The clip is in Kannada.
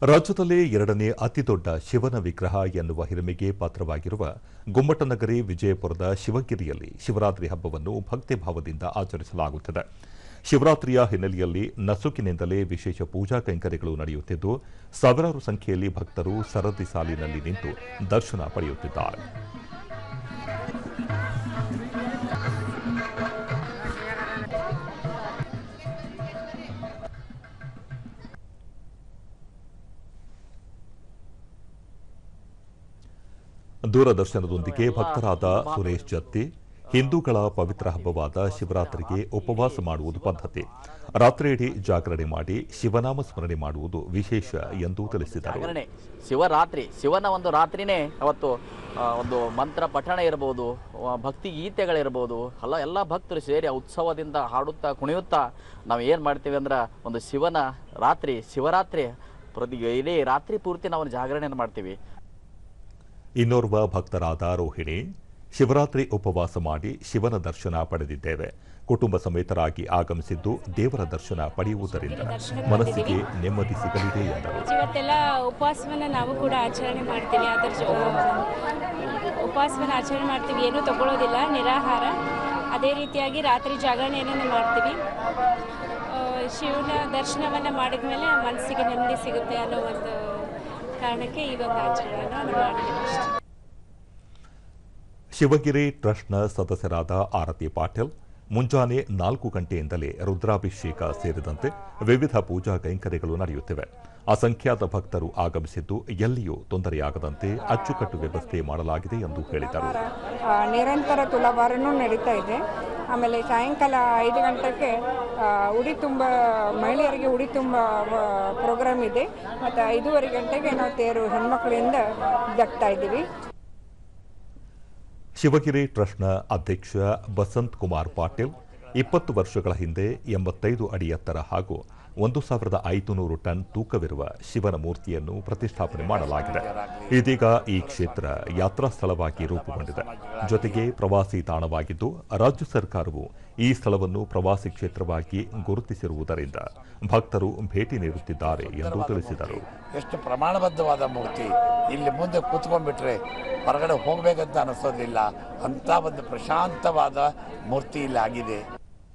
ರಾಜ್ಯದಲ್ಲೇ ಎರಡನೇ ಅತಿದೊಡ್ಡ ಶಿವನ ವಿಗ್ರಹ ಎನ್ನುವ ಹಿರಿಮೆಗೆ ಪಾತ್ರವಾಗಿರುವ ಗುಮ್ಮಟನಗರಿ ವಿಜಯಪುರದ ಶಿವಗಿರಿಯಲ್ಲಿ ಶಿವರಾತ್ರಿ ಹಬ್ಬವನ್ನು ಭಕ್ತಿಭಾವದಿಂದ ಆಚರಿಸಲಾಗುತ್ತಿದೆ. ಶಿವರಾತ್ರಿಯ ಹಿನ್ನೆಲೆಯಲ್ಲಿ ನಸುಕಿನಿಂದಲೇ ವಿಶೇಷ ಪೂಜಾ ಕೈಂಕರ್ಯಗಳು ನಡೆಯುತ್ತಿದ್ದು, ಸಾವಿರಾರು ಸಂಖ್ಯೆಯಲ್ಲಿ ಭಕ್ತರು ಸರದಿ ಸಾಲಿನಲ್ಲಿ ನಿಂತು ದರ್ಶನ ಪಡೆಯುತ್ತಿದ್ದಾರೆ. ದೂರದರ್ಶನದೊಂದಿಗೆ ಭಕ್ತರಾದ ಸುರೇಶ್ ಜತ್ತಿ, ಹಿಂದೂಗಳ ಪವಿತ್ರ ಹಬ್ಬವಾದ ಶಿವರಾತ್ರಿಗೆ ಉಪವಾಸ ಮಾಡುವುದು ಪದ್ಧತಿ. ರಾತ್ರಿಯಿಡೀ ಜಾಗರಣೆ ಮಾಡಿ ಶಿವನಾಮ ಸ್ಮರಣೆ ಮಾಡುವುದು ವಿಶೇಷ ಎಂದು ತಿಳಿಸಿದರು. ಶಿವರಾತ್ರಿ ಶಿವನ ಒಂದು ರಾತ್ರಿನೇ ಅವತ್ತು ಒಂದು ಮಂತ್ರ ಪಠಣ ಇರಬಹುದು, ಭಕ್ತಿ ಗೀತೆಗಳಿರ್ಬೋದು, ಎಲ್ಲ ಭಕ್ತರು ಸೇರಿ ಉತ್ಸವದಿಂದ ಹಾಡುತ್ತಾ ಕುಣಿಯುತ್ತಾ ನಾವು ಏನು ಮಾಡ್ತೀವಿ ಅಂದ್ರೆ ಒಂದು ಶಿವನ ರಾತ್ರಿ ಶಿವರಾತ್ರಿ ಇಡೀ ರಾತ್ರಿ ಪೂರ್ತಿ ನಾವು ಜಾಗರಣೆಯನ್ನು ಮಾಡ್ತೀವಿ. ಇನ್ನೋರ್ವ ಭಕ್ತರಾದ ರೋಹಿಣಿ, ಶಿವರಾತ್ರಿ ಉಪವಾಸ ಮಾಡಿ ಶಿವನ ದರ್ಶನ ಪಡೆದಿದ್ದೇವೆ. ಕುಟುಂಬ ಸಮೇತರಾಗಿ ಆಗಮಿಸಿದ್ದು ದೇವರ ದರ್ಶನ ಪಡೆಯುವುದರಿಂದ ಮನಸ್ಸಿಗೆ ನೆಮ್ಮದಿ ಸಿಗಲಿದೆ ಎಂದರು. ಇವತ್ತೆಲ್ಲ ಉಪವಾಸವನ್ನ ನಾವು ಕೂಡ ಆಚರಣೆ ಮಾಡ್ತೀವಿ. ಉಪವಾಸವನ್ನ ಆಚರಣೆ ಮಾಡ್ತೀವಿ, ಏನೂ ತಗೊಳ್ಳೋದಿಲ್ಲ, ನಿರಾಹಾರ. ಅದೇ ರೀತಿಯಾಗಿ ರಾತ್ರಿ ಜಾಗರಣೆಯನ್ನು ಮಾಡ್ತೀವಿ. ಶಿವನ ದರ್ಶನವನ್ನ ಮಾಡಿದ ಮೇಲೆ ಮನಸ್ಸಿಗೆ ನೆಮ್ಮದಿ ಸಿಗುತ್ತೆ ಅನ್ನೋ ಒಂದು ಕಾರಣಕ್ಕೆ ಈ ಒಂದು ಆಚರಣೆಯನ್ನು ಮಾಡ್ತೀವಿ. ಶಿವಗಿರಿ ಟ್ರಸ್ಟ್ನ ಸದಸ್ಯರಾದ ಆರತಿ ಪಾಟೀಲ್ ಮುಂಜಾನೆ 4 ಗಂಟೆಯಿಂದಲೇ ರುದ್ರಾಭಿಷೇಕ ಸೇರಿದಂತೆ ವಿವಿಧ ಪೂಜಾ ಕೈಂಕರ್ಯಗಳು ನಡೆಯುತ್ತಿವೆ. ಅಸಂಖ್ಯಾತ ಭಕ್ತರು ಆಗಮಿಸಿದ್ದು ಎಲ್ಲಿಯೂ ತೊಂದರೆಯಾಗದಂತೆ ಅಚ್ಚುಕಟ್ಟು ವ್ಯವಸ್ಥೆ ಮಾಡಲಾಗಿದೆ ಎಂದು ಹೇಳಿದರು. ನಿರಂತರ ತುಲಾಭಾರನೂ ನಡೀತಾ ಇದೆ. ಆಮೇಲೆ ಸಾಯಂಕಾಲ 5 ಗಂಟೆಗೆ ಉಡಿ ತುಂಬ ಮಹಿಳೆಯರಿಗೆ ಉಡಿ ತುಂಬ ಪ್ರೋಗ್ರಾಮ್ ಇದೆ. ಮತ್ತು 5:30 ಗಂಟೆಗೆ ನಾವು ತೇರು ಹೆಣ್ಮಕ್ಳಿಂದ ಜಗ್ತಾ ಇದ್ದೀವಿ. ಶಿವಗಿರಿ ಟ್ರಸ್ಟ್ನ ಅಧ್ಯಕ್ಷ ಬಸಂತ್ ಕುಮಾರ್ ಪಾಟೀಲ್ 20 ವರ್ಷಗಳ ಹಿಂದೆ 85 ಅಡಿ ಎತ್ತರ ಹಾಗೂ 1500 ಟನ್ ತೂಕವಿರುವ ಶಿವನ ಮೂರ್ತಿಯನ್ನು ಪ್ರತಿಷ್ಠಾಪನೆ ಮಾಡಲಾಗಿದೆ. ಇದೀಗ ಈ ಕ್ಷೇತ್ರ ಯಾತ್ರಾ ಸ್ಥಳವಾಗಿ ರೂಪುಗೊಂಡಿದೆ. ಜೊತೆಗೆ ಪ್ರವಾಸಿ ತಾಣವಾಗಿದ್ದು, ರಾಜ್ಯ ಸರ್ಕಾರವು ಈ ಸ್ಥಳವನ್ನು ಪ್ರವಾಸಿ ಕ್ಷೇತ್ರವಾಗಿ ಗುರುತಿಸಿರುವುದರಿಂದ ಭಕ್ತರು ಭೇಟಿ ನೀಡುತ್ತಿದ್ದಾರೆ ಎಂದು ತಿಳಿಸಿದರು. ಎಷ್ಟು ಪ್ರಮಾಣಬದ್ಧವಾದ ಮೂರ್ತಿ, ಇಲ್ಲಿ ಮುಂದೆ ಕೂತ್ಕೊಂಡ್ಬಿಟ್ರೆ ಹೊರಗಡೆ ಹೋಗಬೇಕಂತ ಅನಿಸೋದಿಲ್ಲ. ಅಂತ ಒಂದು ಪ್ರಶಾಂತವಾದ ಮೂರ್ತಿ ಇಲ್ಲಿ ಆಗಿದೆ.